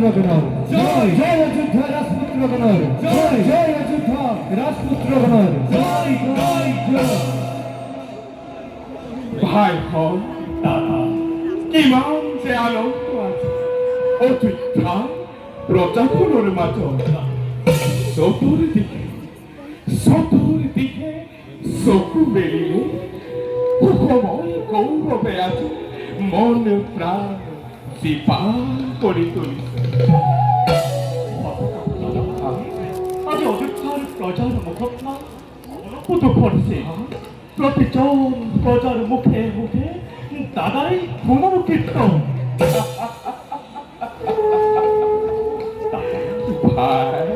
রাজপুত্রগণের জয় জয় অযোধ্যা রাজপুত্রগণের জয় জয় অযোধ্যা রাজপুত্রগণের জয় জয় জয় ভাই হন দাদা কিমান যে আনন্দ আছে অযোধ্যা প্রজাগুলোর মাঝে চতুর্দিকে চকু মেলিলে সুখময় গৌরৱে আছে মন প্ৰাণ জীপাল কৰি তুলিছে আজি অযোধ্যাৰ প্ৰজাৰ মুখত না অনুভূত কৰিছে প্ৰতিজন প্ৰজাৰ মুখে মুখে দাদাই গুণৰ কীৰ্তন ভাই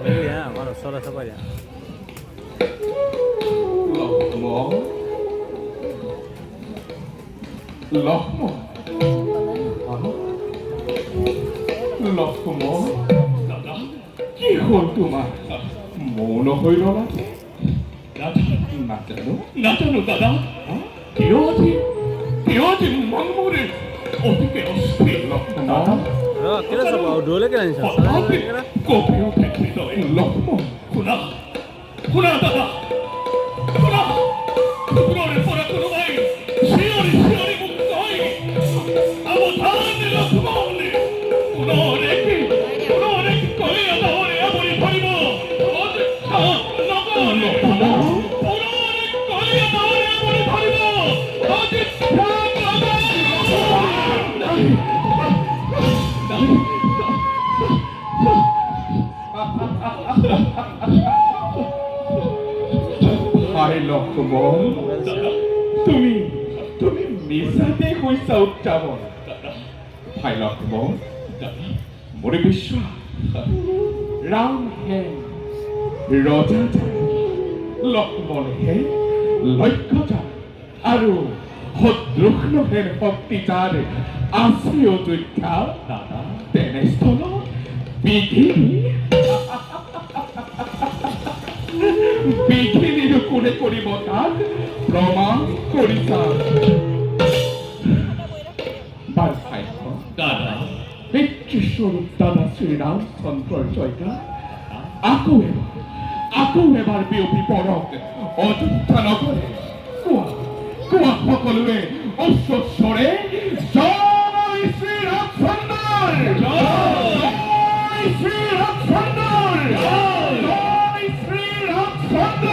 Ya, mano, solo esa para allá. Lakshman দাদা কি হ'ল তোমাৰ মৌন হৈ ৰলা দাদা নাজানো নাজানো দাদা কিয় আজি মন মোৰে অতিকে অস্থিৰ Lakshman Bro, ¿qué es eso? ¿Duro le quedan esas? কপিও প্ৰেক্ষিত Lakshman শুনা দাদা শুনা পুৰণি পৰা কোনোবাই চিঞৰি মুক্ত হৈ সাৱধান লক্ষ্মণ পুনৰে কলিয়া দাৱৰে আৱৰি ধৰিব অযোধ্যা নগৰ পুনৰে কলিয়া দাৱৰে আৱৰি ধৰিব অযোধ্যা হাই লক্ষ্মণ তুমি মিছাতে কৈছা উত্থাপন হাই লক্ষ্মণ মোৰ বিশ্বাস ৰাম হে ৰজা যায় লক্ষ্মণ হে লক্ষ্য যায় আৰু শত্ৰুঘ্ন হে শক্তি যাৰ আছে অযোধ্যা দাদা তেনেস্থলত পৃথিৱীৰ কোনে কৰিব তাক প্ৰমাণ কৰিছা দাদা পিতৃস্বৰূপ দাদা শ্ৰীৰামচন্দ্ৰৰ জয়গান আকৌ এবাৰ বিয়পি পৰক অযোধ্যা নগৰে কোৱা সকলোৱে উচ্চস্বৰে জয় শ্ৰীৰামচন্দ্ৰ জয় শ্ৰীৰামচন্দ্ৰ জয় শ্ৰীৰামচন্দ্ৰ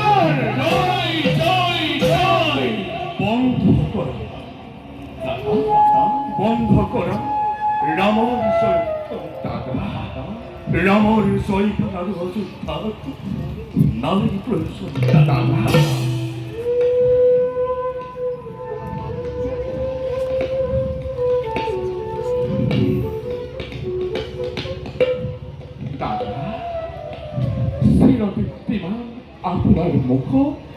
জয় জয় জয় বন্ধ করো দাদা বন্ধ করো রামর জয় রামর জয় করার অযোধ্যা নারী প্রয়োজন দাদা দাদা চিৰদীপ্তিমান আপোনাৰ মুখত